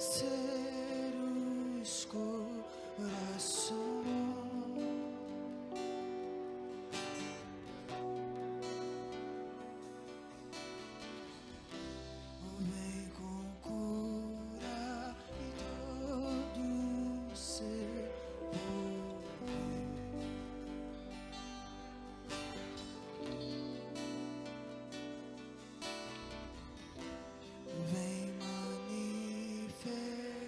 seus corações. Vem com cura e todo seu poder. Vem manifestar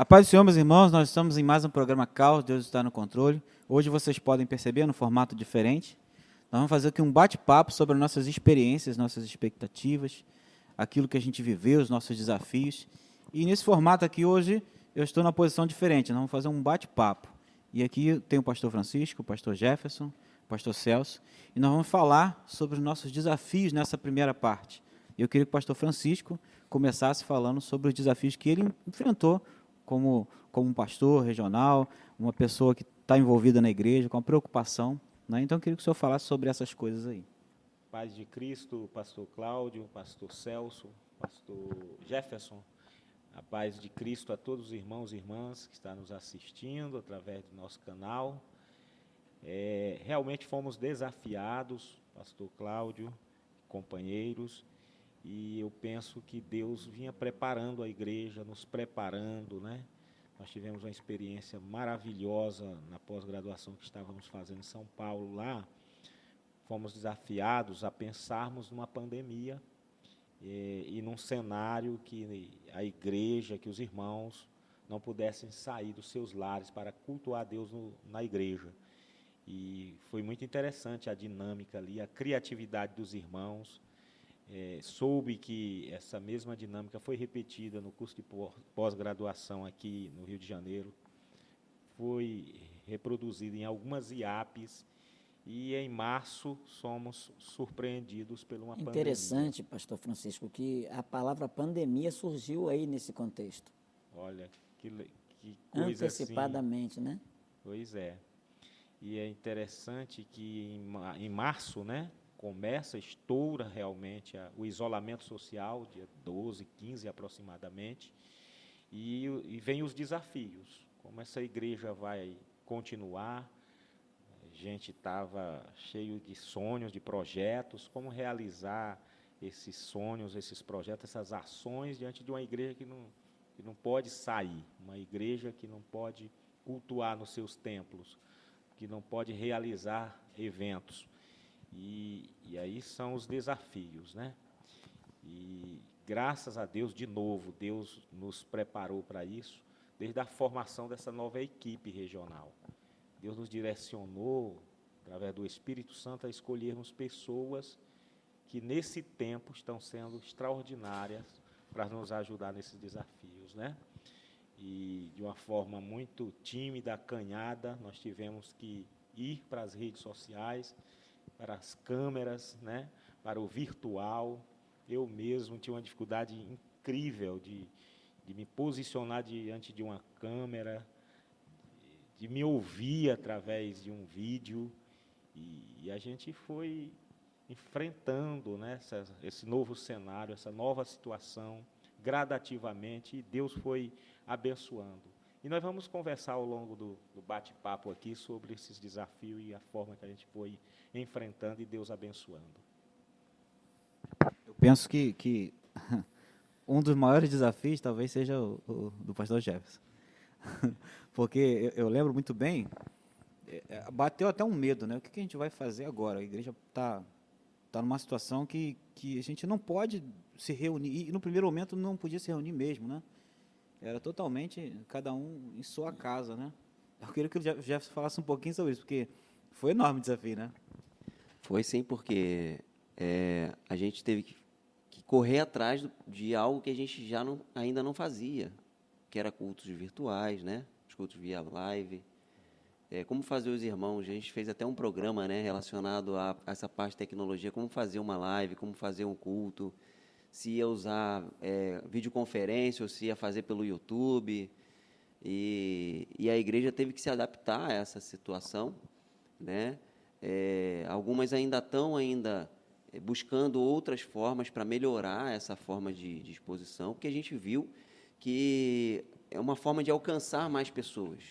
A paz do Senhor, meus irmãos, nós estamos em mais um programa Caos, Deus está no controle. Hoje vocês podem perceber, no formato diferente, nós vamos fazer aqui um bate-papo sobre nossas experiências, nossas expectativas, aquilo que a gente viveu, os nossos desafios. E nesse formato aqui hoje, eu estou na posição diferente, nós vamos fazer um bate-papo. E aqui tem o pastor Francisco, o pastor Jefferson, o pastor Celso, e nós vamos falar sobre os nossos desafios nessa primeira parte. Eu queria que o pastor Francisco começasse falando sobre os desafios que ele enfrentou como um pastor regional, uma pessoa que está envolvida na igreja, com a preocupação, né? Então, eu queria que o senhor falasse sobre essas coisas aí. Paz de Cristo, pastor Cláudio, pastor Celso, pastor Jefferson, a paz de Cristo a todos os irmãos e irmãs que estão nos assistindo através do nosso canal. Realmente fomos desafiados, pastor Cláudio, companheiros, e eu penso que Deus vinha preparando a igreja, nos preparando, né? Nós tivemos uma experiência maravilhosa na pós-graduação que estávamos fazendo em São Paulo lá. Fomos desafiados a pensarmos numa pandemia e num cenário que a igreja, que os irmãos não pudessem sair dos seus lares para cultuar a Deus na igreja. E foi muito interessante a dinâmica ali, a criatividade dos irmãos. Soube que essa mesma dinâmica foi repetida no curso de pós-graduação aqui no Rio de Janeiro, foi reproduzida em algumas IAPs, e em março somos surpreendidos por uma pandemia. Interessante, pastor Francisco, que a palavra pandemia surgiu aí nesse contexto. Olha, que coisa antecipadamente, assim. Né? Pois é. E é interessante que em março, né, estoura realmente o isolamento social, dia 12, 15 aproximadamente, e vem os desafios, como essa igreja vai continuar. A gente estava cheio de sonhos, de projetos, como realizar esses sonhos, esses projetos, essas ações diante de uma igreja que não pode sair, uma igreja que não pode cultuar nos seus templos, que não pode realizar eventos. E aí são os desafios, né? E graças a Deus, de novo, Deus nos preparou para isso, desde a formação dessa nova equipe regional. Deus nos direcionou, através do Espírito Santo, a escolhermos pessoas que, nesse tempo, estão sendo extraordinárias para nos ajudar nesses desafios, né? E, de uma forma muito tímida, acanhada, nós tivemos que ir para as redes sociais, para as câmeras, né, para o virtual. Eu mesmo tinha uma dificuldade incrível de me posicionar diante de uma câmera, de me ouvir através de um vídeo, e a gente foi enfrentando, né, esse novo cenário, essa nova situação, gradativamente, e Deus foi abençoando. E nós vamos conversar ao longo do bate-papo aqui sobre esses desafios e a forma que a gente foi enfrentando e Deus abençoando. Eu penso que um dos maiores desafios talvez seja o do pastor Jefferson. Porque eu lembro muito bem, bateu até um medo, né? O que a gente vai fazer agora? A igreja está numa situação que a gente não pode se reunir, e no primeiro momento não podia se reunir mesmo, né? Era totalmente cada um em sua casa, né? Eu queria que o Jefferson falasse um pouquinho sobre isso, porque foi um enorme desafio, né? Foi sim, porque a gente teve que correr atrás de algo que a gente ainda não fazia, que era cultos virtuais, né? Os cultos via live. Como fazer os irmãos, a gente fez até um programa, né, relacionado a essa parte de tecnologia, como fazer uma live, como fazer um culto, se ia usar videoconferência ou se ia fazer pelo YouTube. E a igreja teve que se adaptar a essa situação, né? Algumas ainda estão buscando outras formas para melhorar essa forma de exposição, porque a gente viu que é uma forma de alcançar mais pessoas.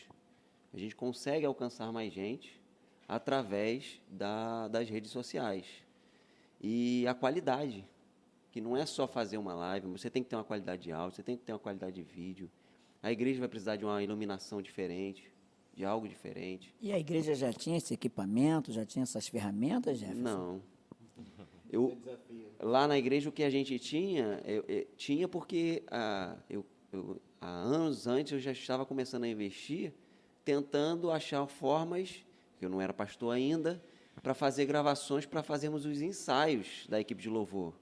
A gente consegue alcançar mais gente através das redes sociais. E a qualidade, que não é só fazer uma live, você tem que ter uma qualidade de áudio, você tem que ter uma qualidade de vídeo. A igreja vai precisar de uma iluminação diferente, de algo diferente. E a igreja já tinha esse equipamento, já tinha essas ferramentas, Jefferson? Não. Lá na igreja o que a gente tinha porque há anos antes eu já estava começando a investir, tentando achar formas, que eu não era pastor ainda, para fazer gravações, para fazermos os ensaios da equipe de louvor.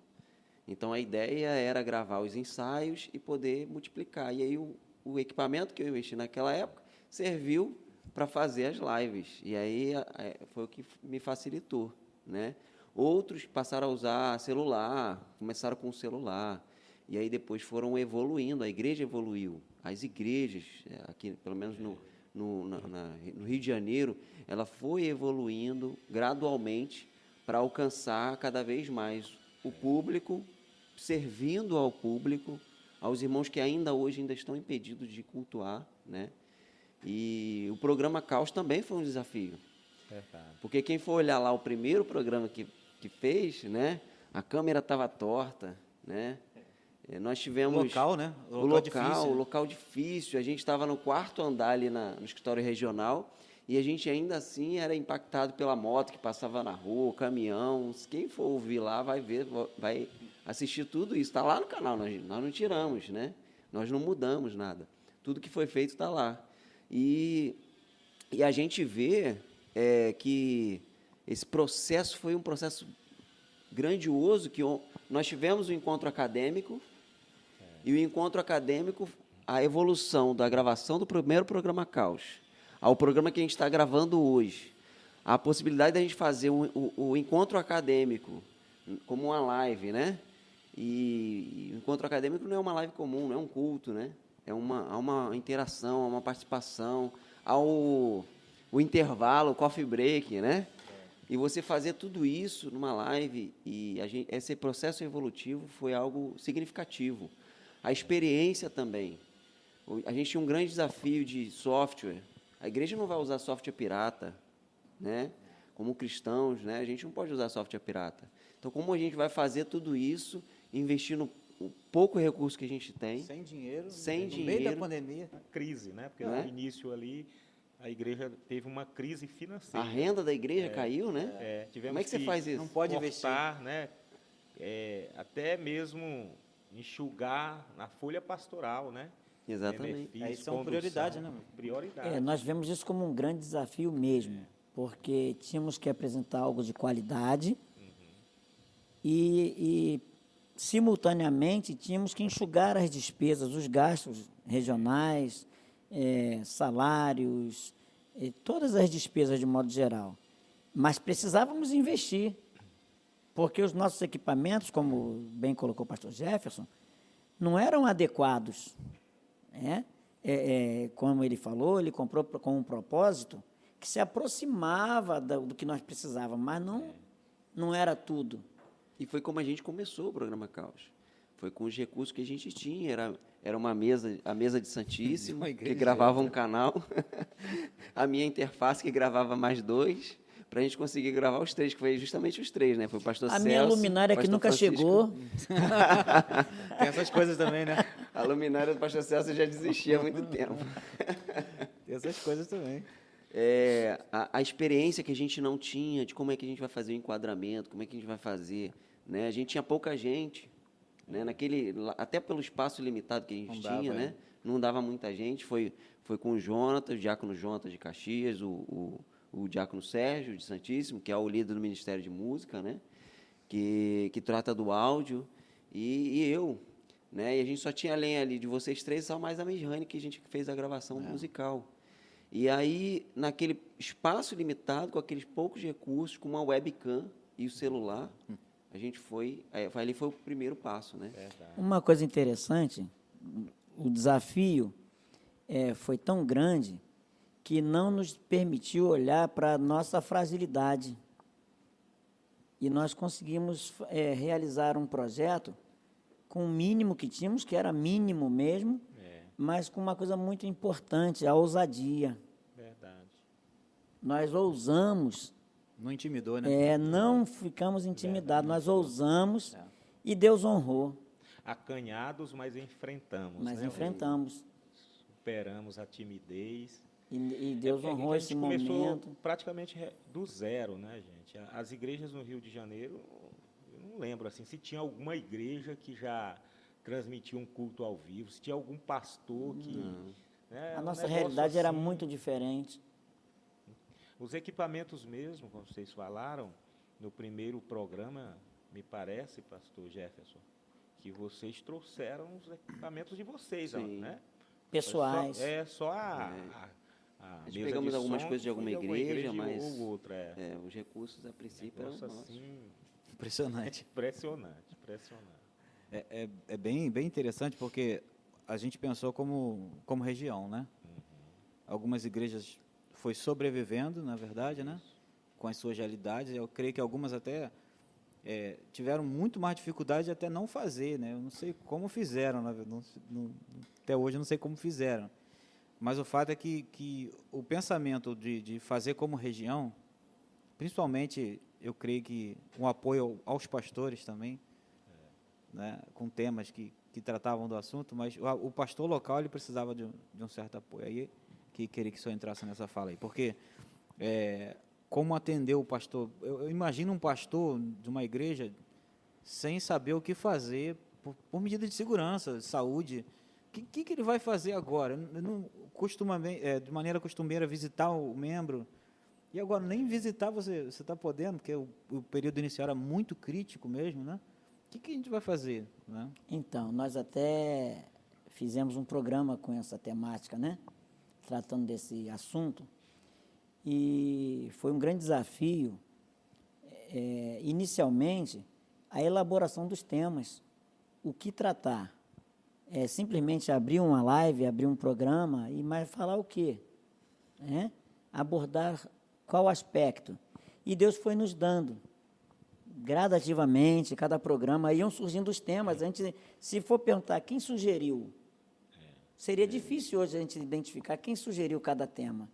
Então, a ideia era gravar os ensaios e poder multiplicar. E aí, o equipamento que eu investi naquela época serviu para fazer as lives. E aí, foi o que me facilitou, né? Outros passaram a usar celular, começaram com o celular. E aí, depois foram evoluindo, a igreja evoluiu. As igrejas, aqui, pelo menos no Rio de Janeiro, ela foi evoluindo gradualmente para alcançar cada vez mais o público, servindo ao público, aos irmãos que ainda hoje estão impedidos de cultuar, né? E o programa Caos também foi um desafio. Verdade. Porque quem for olhar lá o primeiro programa que fez, né? A câmera estava torta, né? Nós tivemos... O local, né? O local difícil. A gente estava no 4º andar ali no escritório regional e a gente ainda assim era impactado pela moto que passava na rua, o caminhão. Quem for ouvir lá vai ver, vai assistir tudo isso. Está lá no canal, nós não tiramos, né? Nós não mudamos nada. Tudo que foi feito está lá. E a gente vê que esse processo foi um processo grandioso, que nós tivemos um encontro acadêmico, e o encontro acadêmico, a evolução da gravação do primeiro programa Caos ao programa que a gente está gravando hoje, a possibilidade da gente fazer o encontro acadêmico como uma live, né? E o encontro acadêmico não é uma live comum, não é um culto, né? Há uma interação, há uma participação, há o intervalo, o coffee break, né? E você fazer tudo isso numa live, e esse processo evolutivo foi algo significativo. A experiência também. A gente tinha um grande desafio de software. A igreja não vai usar software pirata, né? Como cristãos, né? A gente não pode usar software pirata. Então, como a gente vai fazer tudo isso, investindo o pouco recurso que a gente tem? Sem dinheiro. Sem no dinheiro. meio da pandemia. Crise, né? Porque Né? no início ali, a igreja teve uma crise financeira. A renda da igreja caiu, né? Tivemos Como é que você faz isso? Não pode investir. cortar, né? Até mesmo enxugar na folha pastoral, né? Exatamente. Benefício, Aí são condução, prioridade, né? Prioridade. Nós vemos isso como um grande desafio mesmo, porque tínhamos que apresentar algo de qualidade e, simultaneamente, tínhamos que enxugar as despesas, os gastos regionais, salários, todas as despesas de modo geral. Mas precisávamos investir, porque os nossos equipamentos, como bem colocou o pastor Jefferson, não eram adequados, né? Como ele falou, ele comprou com um propósito que se aproximava do que nós precisávamos, mas não era tudo. E foi como a gente começou o programa Caos. Foi com os recursos que a gente tinha. Era a mesa de Santíssimo, Uma que igreja. gravava um canal, a minha interface que gravava mais 2, para a gente conseguir gravar os 3, que foi justamente os 3, né? Foi o pastor A Celso, minha luminária que pastor nunca Francisco. chegou, Tem essas coisas também, né? A luminária do pastor Celso já desistia há muito tempo. Tem essas coisas também. A experiência que a gente não tinha de como é que a gente vai fazer o enquadramento, como é que a gente vai fazer, né? A gente tinha pouca gente, né? Até pelo espaço limitado que a gente Não dava, tinha, né? Não dava muita gente. Foi com o Jonatas, o diácono Jonatas de Caxias, o diácono Sérgio de Santíssimo, que é o líder do Ministério de Música, né? Que trata do áudio, e eu, né? E a gente só tinha, além ali de vocês 3, só mais a Mirjane, que a gente fez a gravação musical. E aí, naquele espaço limitado, com aqueles poucos recursos, com uma webcam e o celular, a gente ali foi o primeiro passo, né? uma coisa interessante, o desafio foi tão grande que não nos permitiu olhar para a nossa fragilidade. E nós conseguimos realizar um projeto com o mínimo que tínhamos, que era mínimo mesmo, mas com uma coisa muito importante, a ousadia. Verdade. Nós ousamos, Não intimidou, né? não ficamos intimidados, nós ousamos e Deus honrou, Acanhados, mas enfrentamos. mas né? enfrentamos. Superamos a timidez. E Deus Porque honrou a esse gente começou momento. praticamente do zero, né, gente? As igrejas no Rio de Janeiro, eu não lembro assim, se tinha alguma igreja que já transmitir um culto ao vivo, se tinha algum pastor que... né, A um nossa negócio realidade era assim. muito diferente. Os equipamentos mesmo, como vocês falaram, no primeiro programa, me parece, pastor Jefferson, que vocês trouxeram os equipamentos de vocês, Sim. né? Pessoais. Só a A gente mesa pegamos de algumas som coisas de alguma foi igreja, mas ou outra. os recursos a princípio eram Negócio nossos. assim, Impressionante. impressionante, impressionante. É bem interessante porque a gente pensou como região, né? Algumas igrejas foi sobrevivendo, na verdade, né? Com as suas realidades. Eu creio que algumas até tiveram muito mais dificuldade de até não fazer, né? Eu não sei como fizeram, até hoje eu não sei como fizeram. Mas o fato é que o pensamento de fazer como região, principalmente, eu creio que um apoio aos pastores também, né, com temas que tratavam do assunto, mas o pastor local ele precisava de um certo apoio. Aí que queria que o senhor entrasse nessa fala aí, porque como atender o pastor? Eu imagino um pastor de uma igreja sem saber o que fazer por medida de segurança, de saúde. O que ele vai fazer agora? Não costuma, de maneira costumeira, visitar o membro. E agora, nem visitar você está podendo, porque o período inicial era muito crítico mesmo, né? O que a gente vai fazer, né? Então, nós até fizemos um programa com essa temática, né? Tratando desse assunto. E foi um grande desafio, inicialmente, a elaboração dos temas. O que tratar? Simplesmente abrir uma live, abrir um programa, mas falar o quê? Abordar qual aspecto? E Deus foi nos dando, gradativamente, cada programa, iam surgindo os temas. A gente, se for perguntar quem sugeriu, seria difícil hoje a gente identificar quem sugeriu cada tema.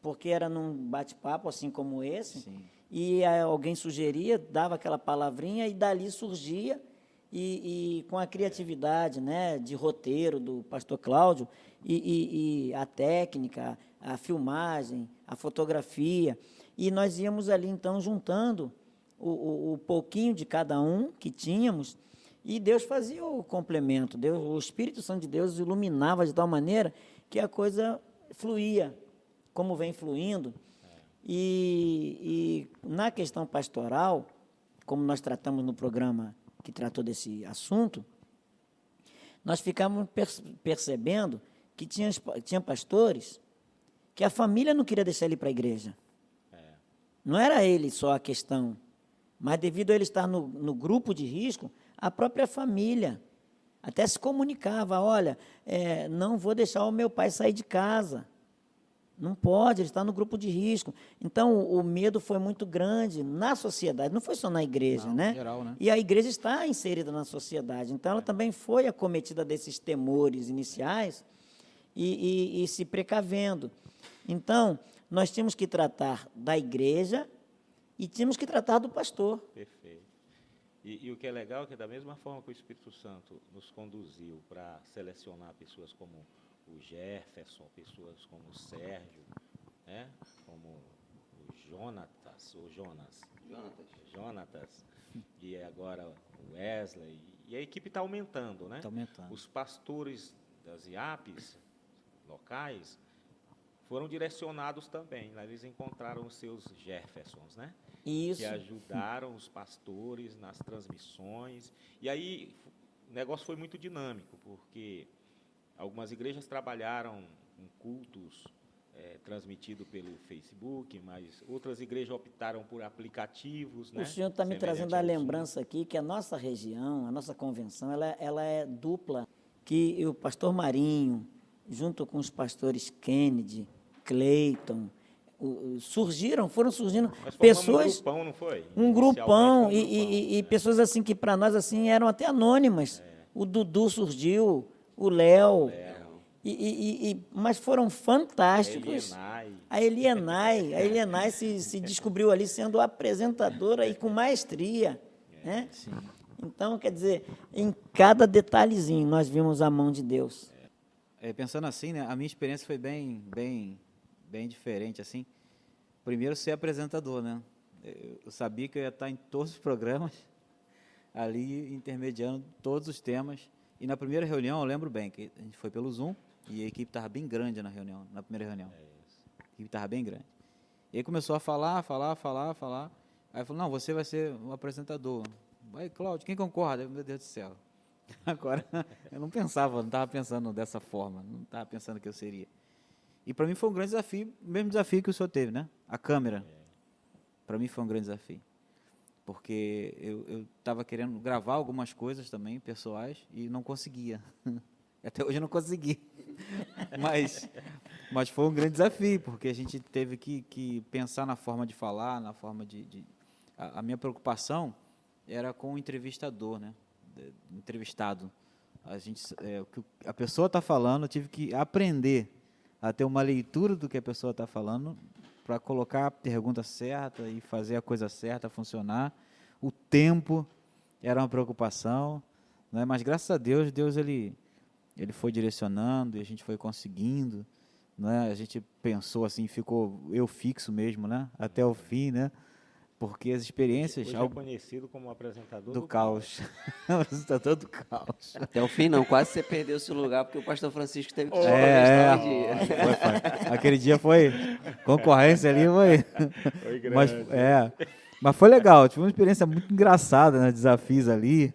Porque era num bate-papo assim como esse, Sim. e alguém sugeria, dava aquela palavrinha e dali surgia, e com a criatividade, né, de roteiro do pastor Cláudio, e a técnica, a filmagem, a fotografia, e nós íamos ali então juntando o pouquinho de cada um que tínhamos, e Deus fazia o complemento. O Espírito Santo de Deus iluminava de tal maneira que a coisa fluía, como vem fluindo. E na questão pastoral, como nós tratamos no programa que tratou desse assunto, nós ficamos percebendo que tinha pastores que a família não queria deixar ele para a igreja. Não era ele só a questão, mas devido a ele estar no grupo de risco, a própria família até se comunicava: olha, não vou deixar o meu pai sair de casa, não pode, ele está no grupo de risco. Então, o medo foi muito grande na sociedade, não foi só na igreja, Não, né? em geral, né? E a igreja está inserida na sociedade, então ela também foi acometida desses temores iniciais e se precavendo. Então, nós tínhamos que tratar da igreja e tínhamos que tratar do pastor. Perfeito. E o que é legal é que, da mesma forma que o Espírito Santo nos conduziu para selecionar pessoas como o Jefferson, pessoas como o Sérgio, né? Como o Jonatas, e agora o Wesley, e a equipe está aumentando, né? Está aumentando. Os pastores das IAPs locais foram direcionados também, lá eles encontraram os seus Jeffersons, né? Isso. Que ajudaram os pastores nas transmissões. E aí o negócio foi muito dinâmico, porque algumas igrejas trabalharam com cultos transmitidos pelo Facebook, mas outras igrejas optaram por aplicativos. O senhor está me trazendo a lembrança aqui que a nossa região, a nossa convenção, ela é dupla, que o pastor Marinho, junto com os pastores Kennedy, Cleiton, foram surgindo pessoas... Um grupão, não foi? Um grupão, Inicialmente, e pessoas assim que para nós assim eram até anônimas. O Dudu surgiu, o Léo, mas foram fantásticos. A Elienay se descobriu ali sendo apresentadora e com maestria, né? Sim. Então, quer dizer, em cada detalhezinho nós vimos a mão de Deus. Pensando assim, né, a minha experiência foi bem diferente, assim. Primeiro, ser apresentador, né? Eu sabia que eu ia estar em todos os programas, ali intermediando todos os temas, E na primeira reunião, eu lembro bem, que a gente foi pelo Zoom e a equipe estava bem grande na reunião, na primeira reunião. A equipe estava bem grande. E aí começou a falar. Aí falou, não, você vai ser o apresentador. Vai, Cláudio, quem concorda? Eu, meu Deus do céu. Agora, eu não estava pensando dessa forma, não estava pensando que eu seria. E para mim foi um grande desafio, o mesmo desafio que o senhor teve, né? A câmera. Para mim foi um grande desafio. Porque eu estava querendo gravar algumas coisas também, pessoais, e não conseguia. Até hoje eu não consegui. Mas foi um grande desafio, porque a gente teve que pensar na forma de falar, na forma de... A minha preocupação era com o entrevistador, né? Entrevistado. O que a pessoa está falando, eu tive que aprender a ter uma leitura do que a pessoa está falando para colocar a pergunta certa e fazer a coisa certa funcionar. O tempo era uma preocupação, né? Mas graças a Deus, ele foi direcionando e a gente foi conseguindo, né? A gente pensou assim, ficou eu fixo mesmo, né? Até o fim, né? Porque as experiências... Hoje é conhecido como apresentador do caos. Apresentador do caos. Até o fim não, quase você perdeu seu lugar, porque o pastor Francisco teve que te conversar um dia. Foi. Aquele dia foi concorrência ali, Foi grande. Mas foi legal, tive uma experiência muito engraçada, né? Desafios ali.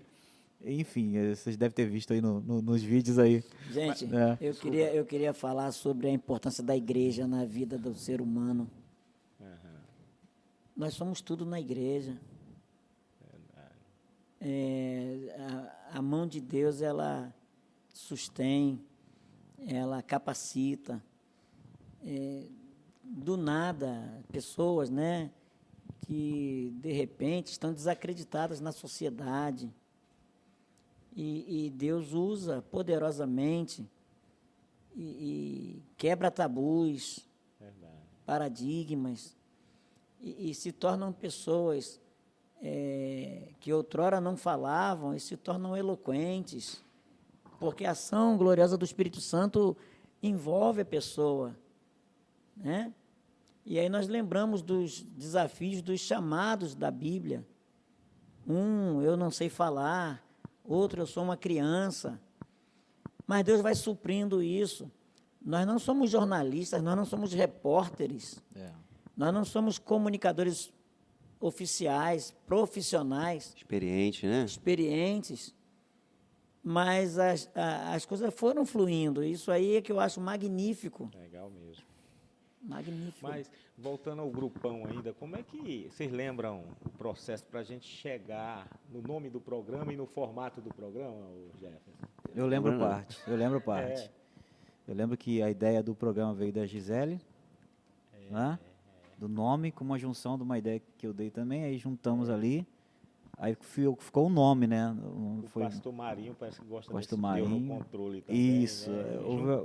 Enfim, vocês devem ter visto aí nos vídeos aí. Gente, É. eu queria falar sobre a importância da igreja na vida do ser humano. Nós somos tudo na igreja. A mão de Deus, ela sustém, ela capacita. Do nada, pessoas, né, que de repente estão desacreditadas na sociedade. E Deus usa poderosamente e quebra tabus, paradigmas. E se tornam pessoas que outrora não falavam e se tornam eloquentes, porque a ação gloriosa do Espírito Santo envolve a pessoa, né? E aí nós lembramos dos desafios, dos chamados da Bíblia. Eu não sei falar, outro, eu sou uma criança, mas Deus vai suprindo isso. Nós não somos jornalistas, nós não somos repórteres. Nós não somos comunicadores oficiais, profissionais. Experientes. Mas as coisas foram fluindo. Isso aí é que eu acho magnífico. Legal mesmo. Magnífico. Mas, voltando ao grupão ainda, como é que vocês lembram o processo para a gente chegar no nome do programa e no formato do programa, Jefferson? Eu lembro parte. Eu lembro que a ideia do programa veio da Gisele, né? Do nome, com uma junção de uma ideia que eu dei também, aí juntamos ali, aí ficou o nome, né? O pastor Marinho parece que gosta Pastor desse Deus no Marinho. controle também. Isso, né?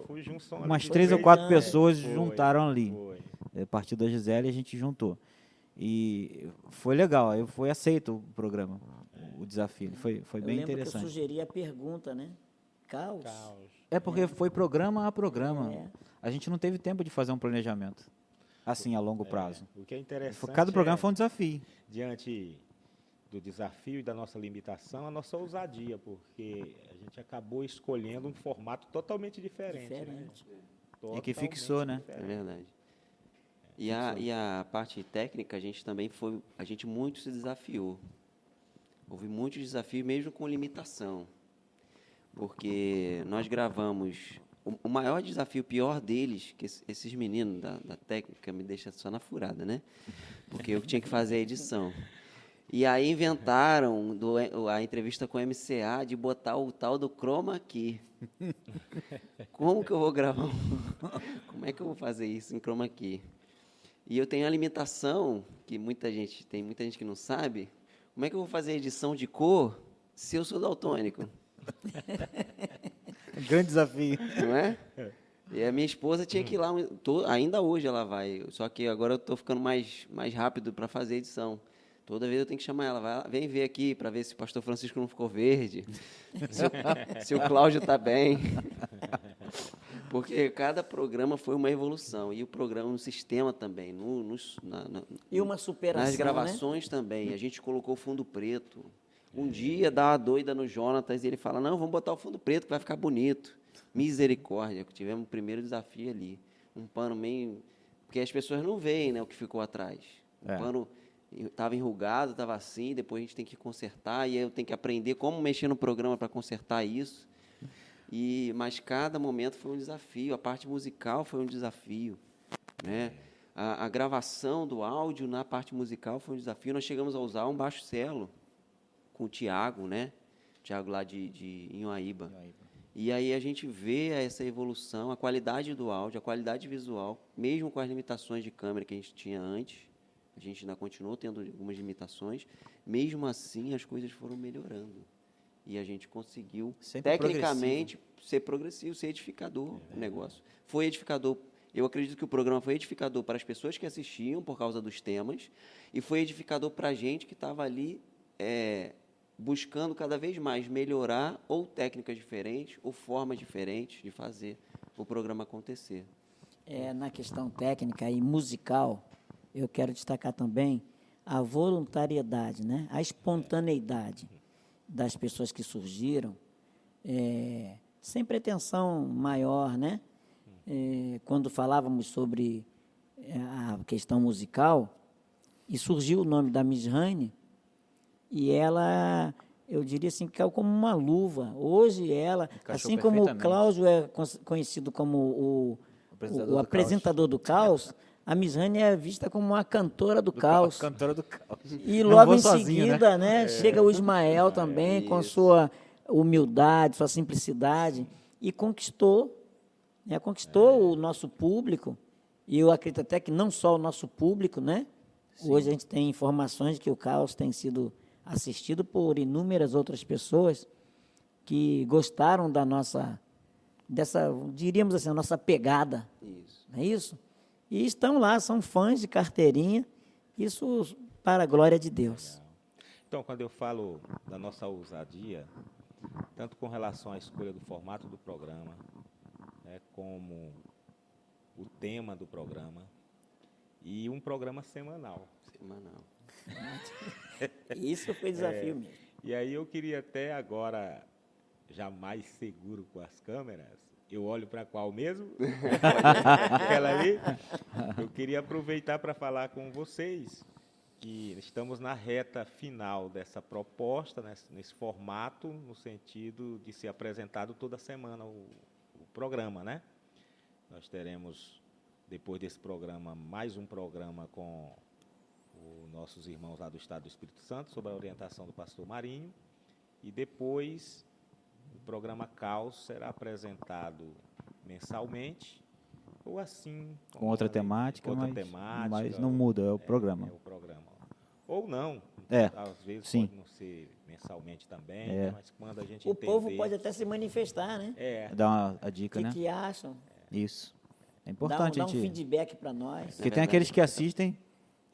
houve Junção umas ali, 3 ou foi 4 bem- pessoas foi, juntaram ali. foi. A partir da Gisele a gente juntou. E foi legal, aí foi aceito o programa, o desafio. Foi Eu bem lembro que eu interessante. sugeri a pergunta, né? Caos. É porque foi programa a programa. É. A gente não teve tempo de fazer um planejamento assim a longo prazo. O que é interessante Cada programa foi um desafio. diante do desafio e da nossa limitação, a nossa ousadia, porque a gente acabou escolhendo um formato totalmente diferente. Né? E que fixou, né? É verdade. E a parte técnica, a gente muito se desafiou. Houve muitos desafios, mesmo com limitação. Porque nós gravamos... O maior desafio, o pior deles, que esses meninos da técnica me deixam só na furada, né? Porque eu tinha que fazer a edição. E aí inventaram a entrevista com o MCA de botar o tal do chroma key. Como que eu vou gravar? Como é que eu vou fazer isso em chroma key? E eu tenho a limitação, que tem muita gente que não sabe, como é que eu vou fazer edição de cor se eu sou daltônico? Grande desafio. Não é? E a minha esposa tinha que ir lá, ainda hoje ela vai, só que agora eu estou ficando mais rápido para fazer a edição. Toda vez eu tenho que chamar ela, vem ver aqui para ver se o pastor Francisco não ficou verde, se o Cláudio está bem. Porque cada programa foi uma evolução, e o programa, no sistema também, E uma superação, nas gravações também, a gente colocou fundo preto. Um dia dá uma doida no Jonatas e ele fala, não, vamos botar o fundo preto que vai ficar bonito. Misericórdia, tivemos o primeiro desafio ali. Um pano meio... Porque as pessoas não veem, né, o que ficou atrás. O pano estava enrugado, estava assim, depois a gente tem que consertar, e aí eu tenho que aprender como mexer no programa para consertar isso. Mas cada momento foi um desafio, a parte musical foi um desafio, né? A gravação do áudio na parte musical foi um desafio. Nós chegamos a usar um baixo celo com o Tiago, né? Tiago lá de Inhuaíba. E aí a gente vê essa evolução, a qualidade do áudio, a qualidade visual, mesmo com as limitações de câmera que a gente tinha antes, a gente ainda continuou tendo algumas limitações, mesmo assim as coisas foram melhorando. E a gente conseguiu, Sempre tecnicamente, ser progressivo, ser edificador o negócio. Foi edificador, eu acredito que o programa foi edificador para as pessoas que assistiam por causa dos temas, e foi edificador para a gente que estava ali buscando cada vez mais melhorar ou técnicas diferentes ou formas diferentes de fazer o programa acontecer. Na questão técnica e musical, eu quero destacar também a voluntariedade, né? A espontaneidade das pessoas que surgiram, sem pretensão maior, né? Quando falávamos sobre a questão musical, e surgiu o nome da Miss Rani, e ela, eu diria assim, caiu como uma luva. Hoje ela, Encaixou assim como o perfeitamente. Cláudio é conhecido como o apresentador do caos, a Miss Rani é vista como uma cantora do caos. Cantora do caos. E Não logo vou em sozinho, seguida, né, chega o Ismael também, com sua humildade, sua simplicidade, e conquistou o nosso público, e eu acredito até que não só o nosso público, né? Hoje a gente tem informações de que o Caos tem sido assistido por inúmeras outras pessoas que gostaram da nossa, diríamos assim, a nossa pegada, Isso. não é isso? E estão lá, são fãs de carteirinha, isso para a glória de Deus. Então, quando eu falo da nossa ousadia, tanto com relação à escolha do formato do programa, né, como o tema do programa, e um programa semanal. Semanal. Isso foi desafio mesmo. E aí eu queria até agora, já mais seguro com as câmeras, eu olho para qual mesmo? Aquela ali. Eu queria aproveitar para falar com vocês que estamos na reta final dessa proposta, nesse formato, no sentido de ser apresentado toda semana o programa, né? Nós teremos, depois desse programa, mais um programa com os nossos irmãos lá do Estado do Espírito Santo, sob a orientação do pastor Marinho, e depois o programa Caos será apresentado mensalmente, ou assim... Com outra temática, mas não muda, é o programa. É o programa. Ou não, às vezes sim. pode não ser mensalmente também, né, mas quando a gente O entender... povo pode até se manifestar, né? Dá a dica, O né? que acham? Isso. É importante Dá a um gente... feedback para nós. Porque tem aqueles que assistem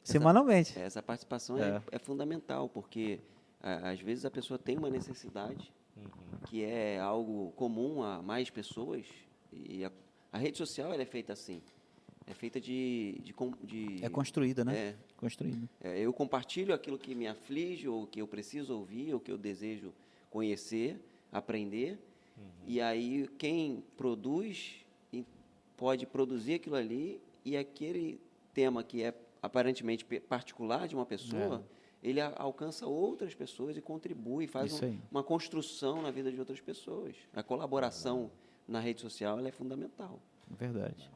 semanalmente. Essa participação é fundamental, porque às vezes a pessoa tem uma necessidade que é algo comum a mais pessoas, e a rede social ela é feita assim. É feita É construída, né? É. Construída. Eu compartilho aquilo que me aflige, ou que eu preciso ouvir, ou que eu desejo conhecer, aprender, e aí quem produz pode produzir aquilo ali, e aquele tema que é aparentemente particular de uma pessoa, ele alcança outras pessoas e contribui, faz uma construção na vida de outras pessoas. A colaboração na rede social ela é fundamental. Verdade.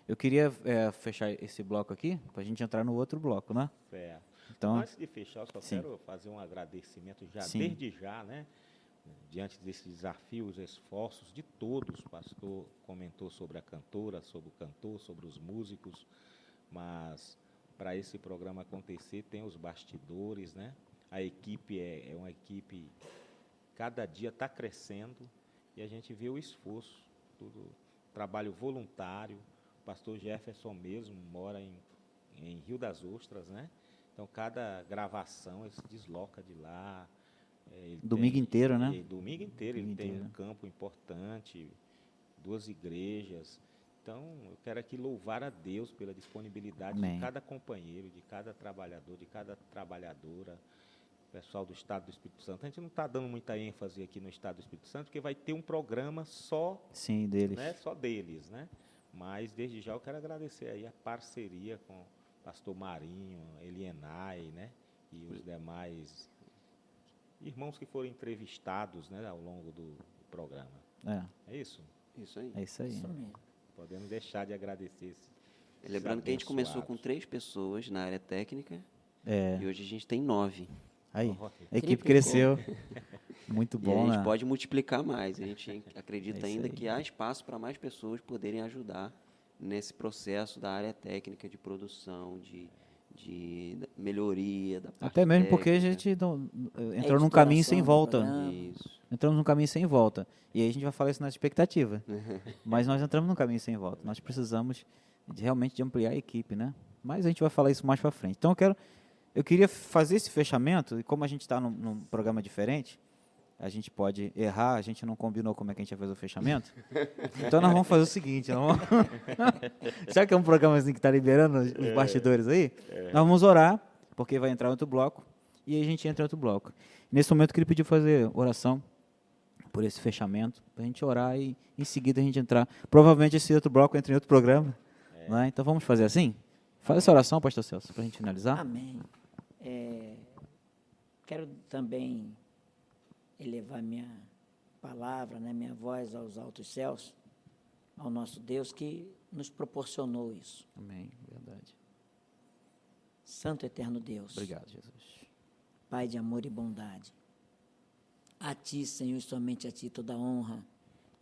Eu queria fechar esse bloco aqui, para a gente entrar no outro bloco, né? Certo. Então, Antes de fechar, eu só quero fazer um agradecimento desde já, né? Diante desses desafios, esforços de todos. O pastor comentou sobre a cantora, sobre o cantor, sobre os músicos, mas para esse programa acontecer tem os bastidores, né? A equipe é uma equipe, cada dia está crescendo, e a gente vê o esforço, tudo trabalho voluntário. O pastor Jefferson mesmo mora em Rio das Ostras, né? Então, cada gravação ele se desloca de lá. Domingo inteiro, né? Domingo inteiro. Ele tem um campo importante, 2 igrejas. Então, eu quero aqui louvar a Deus pela disponibilidade de cada companheiro, de cada trabalhador, de cada trabalhadora, pessoal do Estado do Espírito Santo. A gente não está dando muita ênfase aqui no Estado do Espírito Santo, porque vai ter um programa só, Sim, deles. né, só deles, né? Mas, desde já, eu quero agradecer aí a parceria com o pastor Marinho, Elienay, né? E os demais irmãos que foram entrevistados, né, ao longo do programa. É isso? Isso aí. É isso aí. Isso mesmo. Podemos deixar de agradecer Lembrando que a gente começou com 3 pessoas na área técnica É. e hoje a gente tem 9. Aí, Olha. a equipe Triplicou. cresceu. Muito E a bom, gente né? pode multiplicar mais. A gente acredita É isso ainda aí. que há espaço para mais pessoas poderem ajudar nesse processo da área técnica de produção, de melhoria da parte Até mesmo porque a técnica. gente entrou num caminho sem editoração do volta. programa. Isso. Entramos num caminho sem volta. E aí a gente vai falar isso na expectativa. Mas nós entramos num caminho sem volta. Nós precisamos realmente de ampliar a equipe, né? Mas a gente vai falar isso mais para frente. Então eu queria fazer esse fechamento, e como a gente está num programa diferente, a gente pode errar, a gente não combinou como é que a gente ia fazer o fechamento. Então nós vamos fazer o seguinte, já que é um programa assim que está liberando os bastidores aí, nós vamos orar, porque vai entrar outro bloco, e aí a gente entra em outro bloco. Nesse momento eu queria pedir fazer oração por esse fechamento, para a gente orar e em seguida a gente entrar. Provavelmente esse outro bloco entra em outro programa, né? Então vamos fazer assim? Faz essa oração, pastor Celso, para a gente finalizar. Amém. Quero também elevar minha palavra, né, minha voz aos altos céus, ao nosso Deus que nos proporcionou isso. Amém, verdade. Santo eterno Deus, Obrigado, Jesus. Pai de amor e bondade, a Ti, Senhor, somente a Ti toda honra,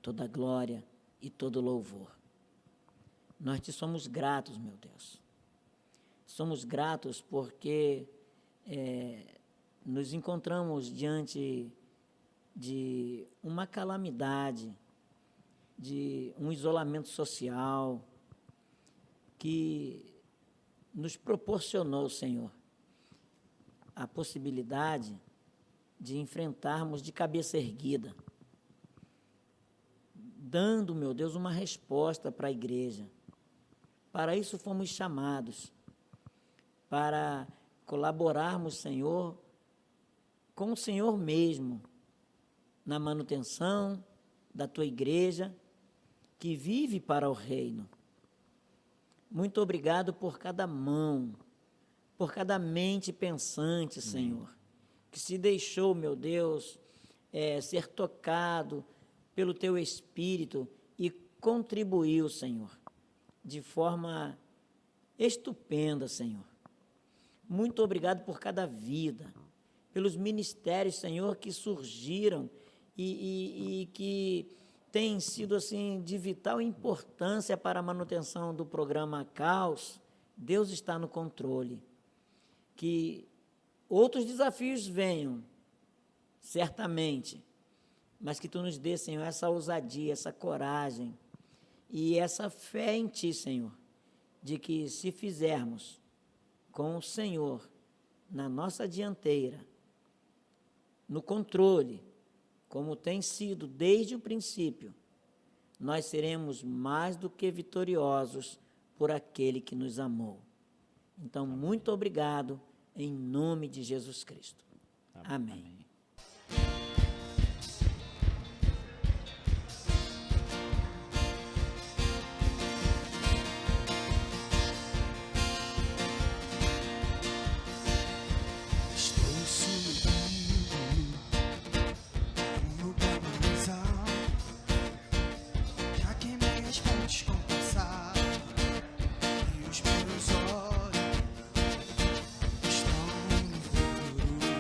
toda glória e todo louvor. Nós Te somos gratos, meu Deus. Somos gratos porque nos encontramos diante de uma calamidade, de um isolamento social que nos proporcionou, Senhor, a possibilidade de enfrentarmos de cabeça erguida, dando, meu Deus, uma resposta para a igreja. Para isso fomos chamados, para colaborarmos, Senhor, com o Senhor mesmo, na manutenção da Tua igreja, que vive para o reino. Muito obrigado por cada mão, por cada mente pensante, Senhor, que se deixou, meu Deus, ser tocado pelo Teu Espírito e contribuiu, Senhor, de forma estupenda, Senhor. Muito obrigado por cada vida, pelos ministérios, Senhor, que surgiram e que têm sido, assim, de vital importância para a manutenção do programa Caos. Deus está no controle. Que outros desafios venham, certamente, mas que Tu nos dê, Senhor, essa ousadia, essa coragem e essa fé em Ti, Senhor, de que se fizermos com o Senhor na nossa dianteira, no controle, como tem sido desde o princípio, nós seremos mais do que vitoriosos por aquele que nos amou. Então, muito obrigado, em nome de Jesus Cristo. Amém. Estou subindo um lugar mais alto. Já queimei as pontes com o passado e os meus olhos estão no futuro.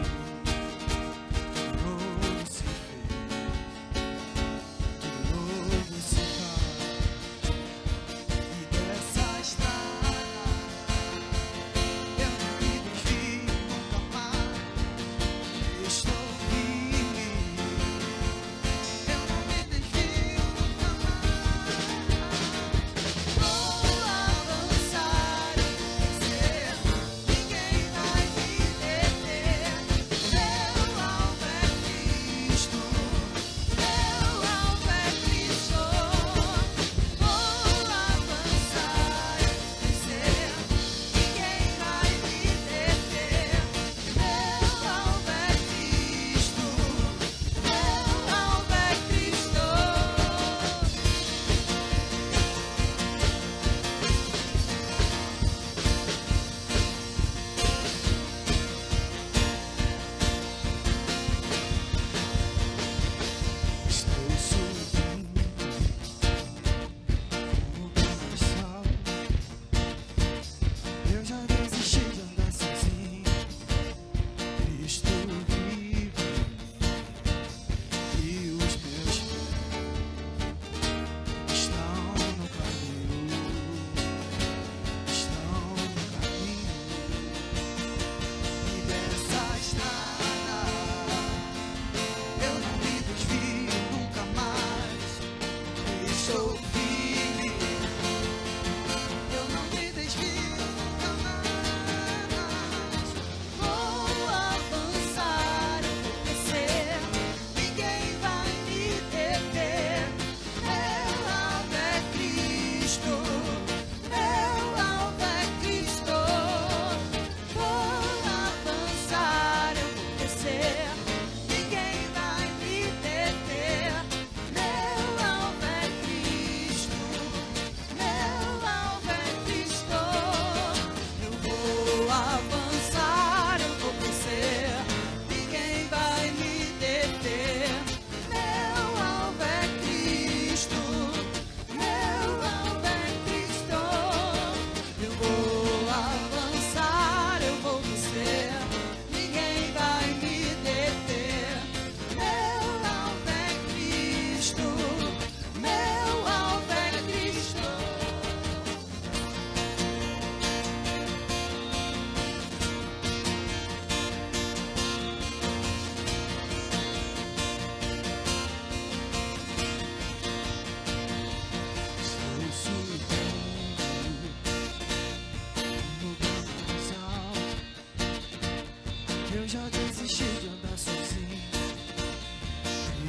Eu já desisti de andar sozinho.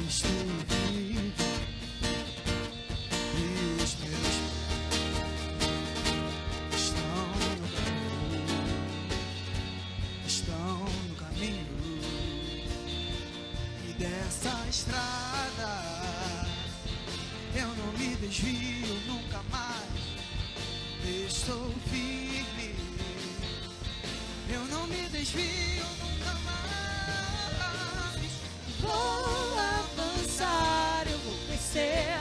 Estou vivo e os meus estão no caminho. E dessa estrada eu não me desvio nunca mais. Estou firme, eu não me desvio nunca mais. Vou avançar, eu vou crescer,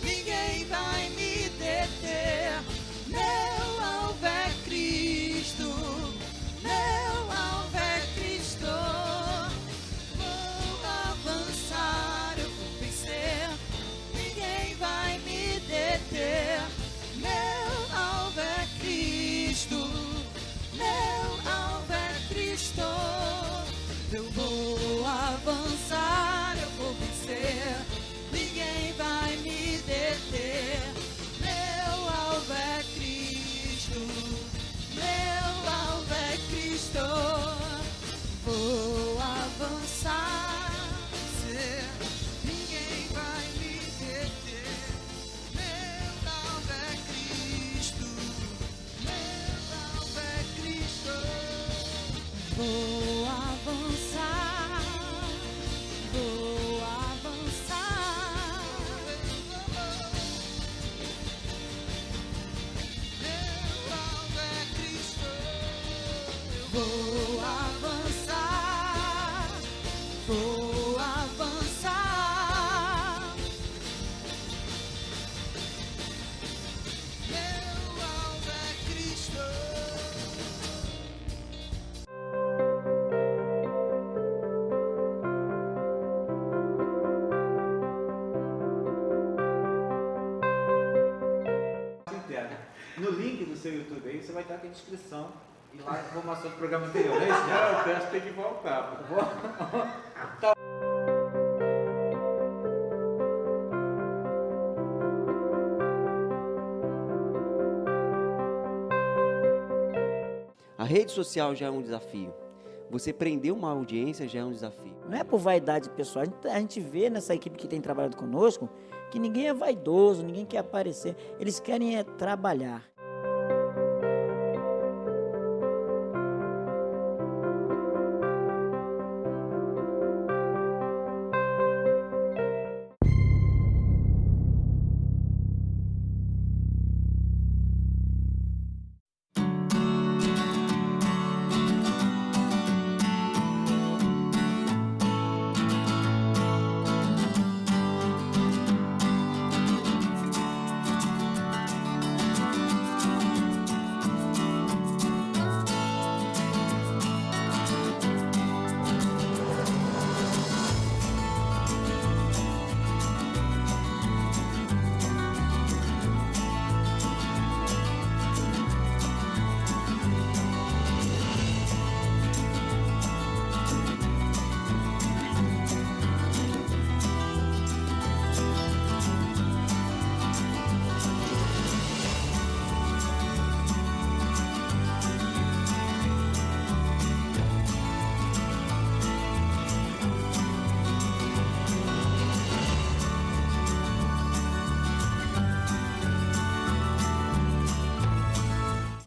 ninguém vai me deter. Meu alvo é Cristo, meu alvo é Cristo. Vou avançar, eu vou vencer, ninguém vai me deter. Meu alvo é Cristo, meu alvo é Cristo. Eu vou avançar, eu vou vencer, ninguém vai me deter. Meu alvo é Cristo, meu alvo é Cristo. Vou avançar, ninguém vai me deter. Meu alvo é Cristo, meu alvo é Cristo. Vou avançar, vou avançar. Meu alvo é Cristo. Vou avançar, vou avançar. Meu alvo é Cristo. No link do seu YouTube aí, você vai estar aqui a descrição e lá a informação do programa anterior. É isso, já? Eu penso que tem que voltar. A rede social já é um desafio. Você prender uma audiência já é um desafio. Não é por vaidade pessoal. A gente vê nessa equipe que tem trabalhado conosco que ninguém é vaidoso, ninguém quer aparecer. Eles querem trabalhar.